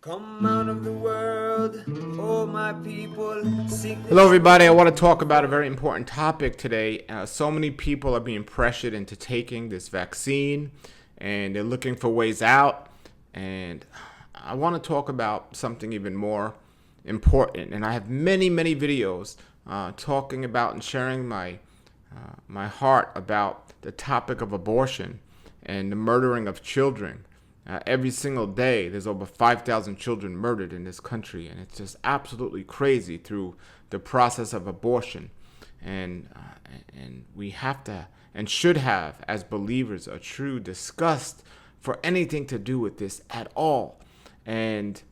Come out of the world, oh my people. Hello everybody, I want to talk about a very important topic today. So many people are being pressured into taking this vaccine and they're looking for ways out. And I want to talk about something even more important. And I have many videos talking about and sharing my heart about the topic of abortion and the murdering of children. Every single day, there's over 5,000 children murdered in this country, and it's just absolutely crazy through the process of abortion. And we have to and should have, as believers, a true disgust for anything to do with this at all. And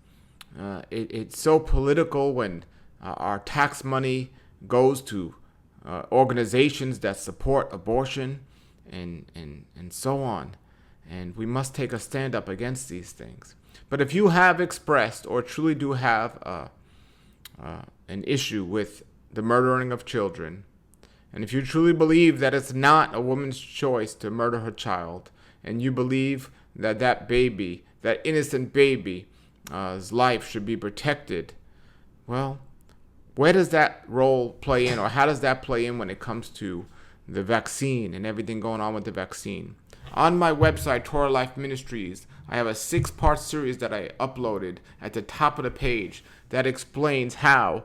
it's so political when our tax money goes to organizations that support abortion and so on. And we must take a stand up against these things. But if you have expressed or truly do have an issue with the murdering of children, and if you truly believe that it's not a woman's choice to murder her child, and you believe that that baby, that innocent baby's life should be protected, well, where does that role play in, or how does that play in when it comes to the vaccine and everything going on with the vaccine? On my website, Torah Life Ministries, I have a 6-part series that I uploaded at the top of the page that explains how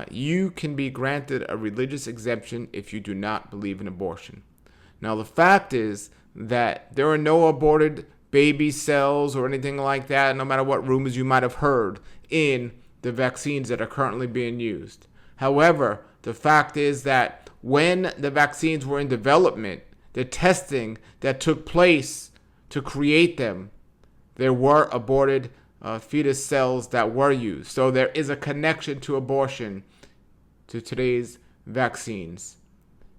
you can be granted a religious exemption if you do not believe in abortion. Now, the fact is that there are no aborted baby cells or anything like that, no matter what rumors you might have heard, in the vaccines that are currently being used. However, the fact is that when the vaccines were in development, the testing that took place to create them, there were aborted fetus cells that were used. So there is a connection to abortion to today's vaccines,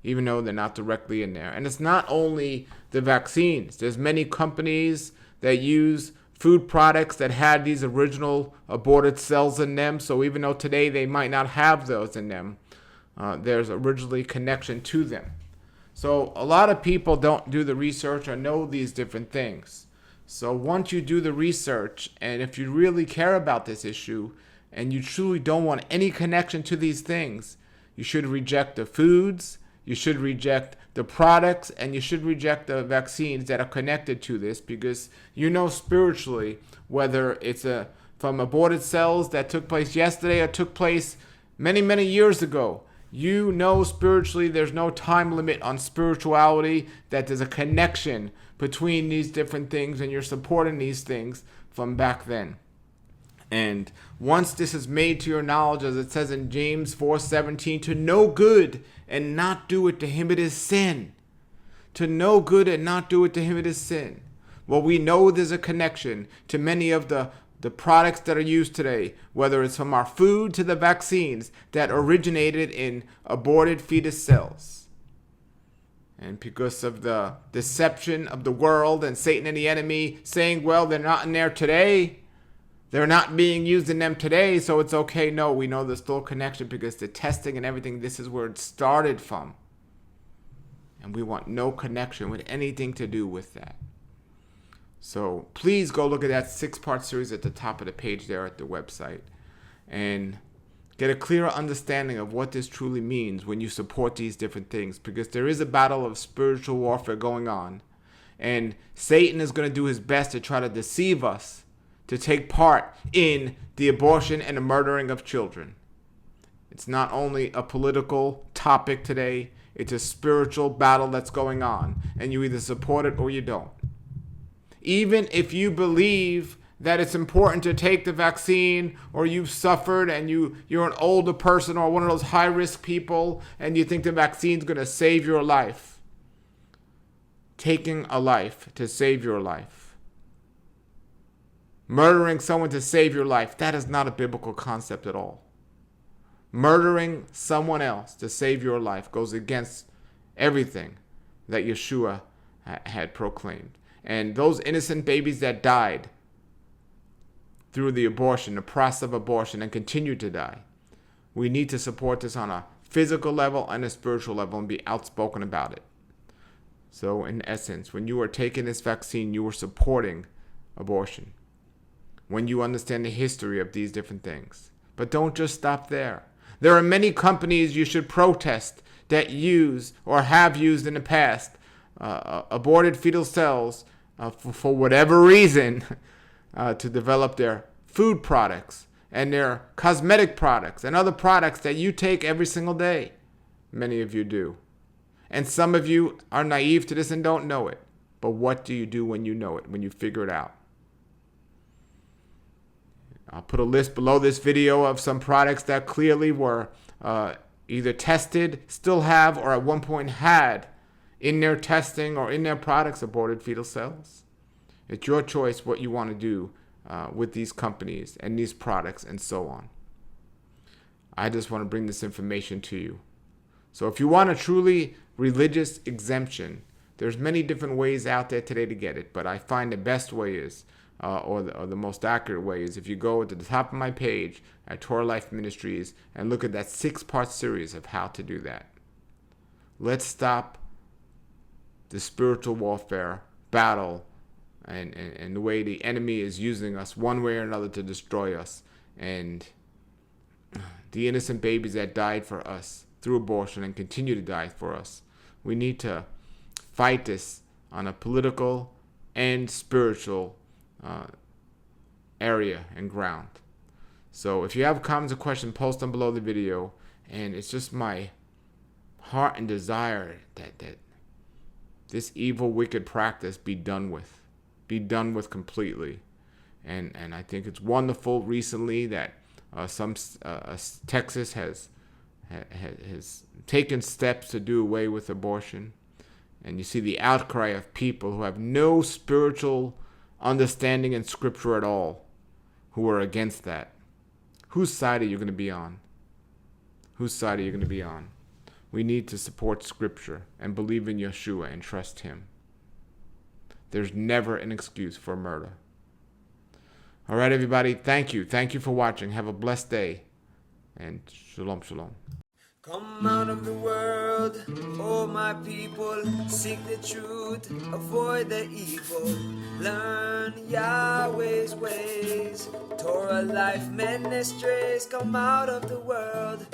even though they're not directly in there. And it's not only the vaccines. There's many companies that use food products that had these original aborted cells in them. So even though today they might not have those in them, there's originally connection to them. So a lot of people don't do the research or know these different things. So once you do the research, and if you really care about this issue, and you truly don't want any connection to these things, you should reject the foods, you should reject the products, and you should reject the vaccines that are connected to this, because you know spiritually whether it's from aborted cells that took place yesterday or took place many years ago. You know spiritually there's no time limit on spirituality, that there's a connection between these different things, and you're supporting these things from back then. And once this is made to your knowledge, as it says in James 4:17, to know good and not do it, to him it is sin. To know good and not do it, to him it is sin. Well, we know there's a connection to many of the products that are used today, whether it's from our food to the vaccines that originated in aborted fetus cells. And because of the deception of the world and Satan and the enemy saying, well, they're not in there today, they're not being used in them today, so it's okay. No, we know there's still a connection because the testing and everything, this is where it started from. And we want no connection with anything to do with that. So please go look at that 6-part series at the top of the page there at the website and get a clearer understanding of what this truly means when you support these different things, because there is a battle of spiritual warfare going on, and Satan is going to do his best to try to deceive us to take part in the abortion and the murdering of children. It's not only a political topic today, it's a spiritual battle that's going on, and you either support it or you don't. Even if you believe that it's important to take the vaccine, or you've suffered and you're an older person or one of those high-risk people and you think the vaccine's going to save your life. Taking a life to save your life. Murdering someone to save your life, that is not a biblical concept at all. Murdering someone else to save your life goes against everything that Yeshua had proclaimed. And those innocent babies that died through the abortion, the process of abortion, and continue to die, we need to support this on a physical level and a spiritual level and be outspoken about it. So in essence, when you are taking this vaccine, you are supporting abortion. when you understand the history of these different things. But don't just stop there. There are many companies you should protest that use or have used in the past aborted fetal cells for whatever reason to develop their food products and their cosmetic products and other products that you take every single day. Many of you do. And some of you are naive to this and don't know it. But what do you do when you know it, when you figure it out? I'll put a list below this video of some products that clearly were either tested, still have, or at one point had in their testing or in their products aborted fetal cells. It's your choice what you want to do with these companies and these products and so on. I just want to bring this information to you. So if you want a truly religious exemption, there's many different ways out there today to get it, but I find the best way is, or the most accurate way is, if you go to the top of my page at Torah Life Ministries and look at that 6-part series of how to do that. Let's stop the spiritual warfare battle and the way the enemy is using us one way or another to destroy us, and the innocent babies that died for us through abortion and continue to die for us. We need to fight this on a political and spiritual area and ground. So if you have comments or questions, post them below the video. And it's just my heart and desire that this evil, wicked practice be done with. Be done with completely. And I think it's wonderful recently that Texas has taken steps to do away with abortion. And you see the outcry of people who have no spiritual understanding in Scripture at all, who are against that. Whose side are you going to be on? Whose side are you going to be on? We need to support Scripture and believe in Yeshua and trust Him. There's never an excuse for murder. All right, everybody. Thank you. Thank you for watching. Have a blessed day. And shalom, shalom. Come out of the world, oh my people, seek the truth, avoid the evil, learn Yahweh's ways, Torah Life Ministries, come out of the world.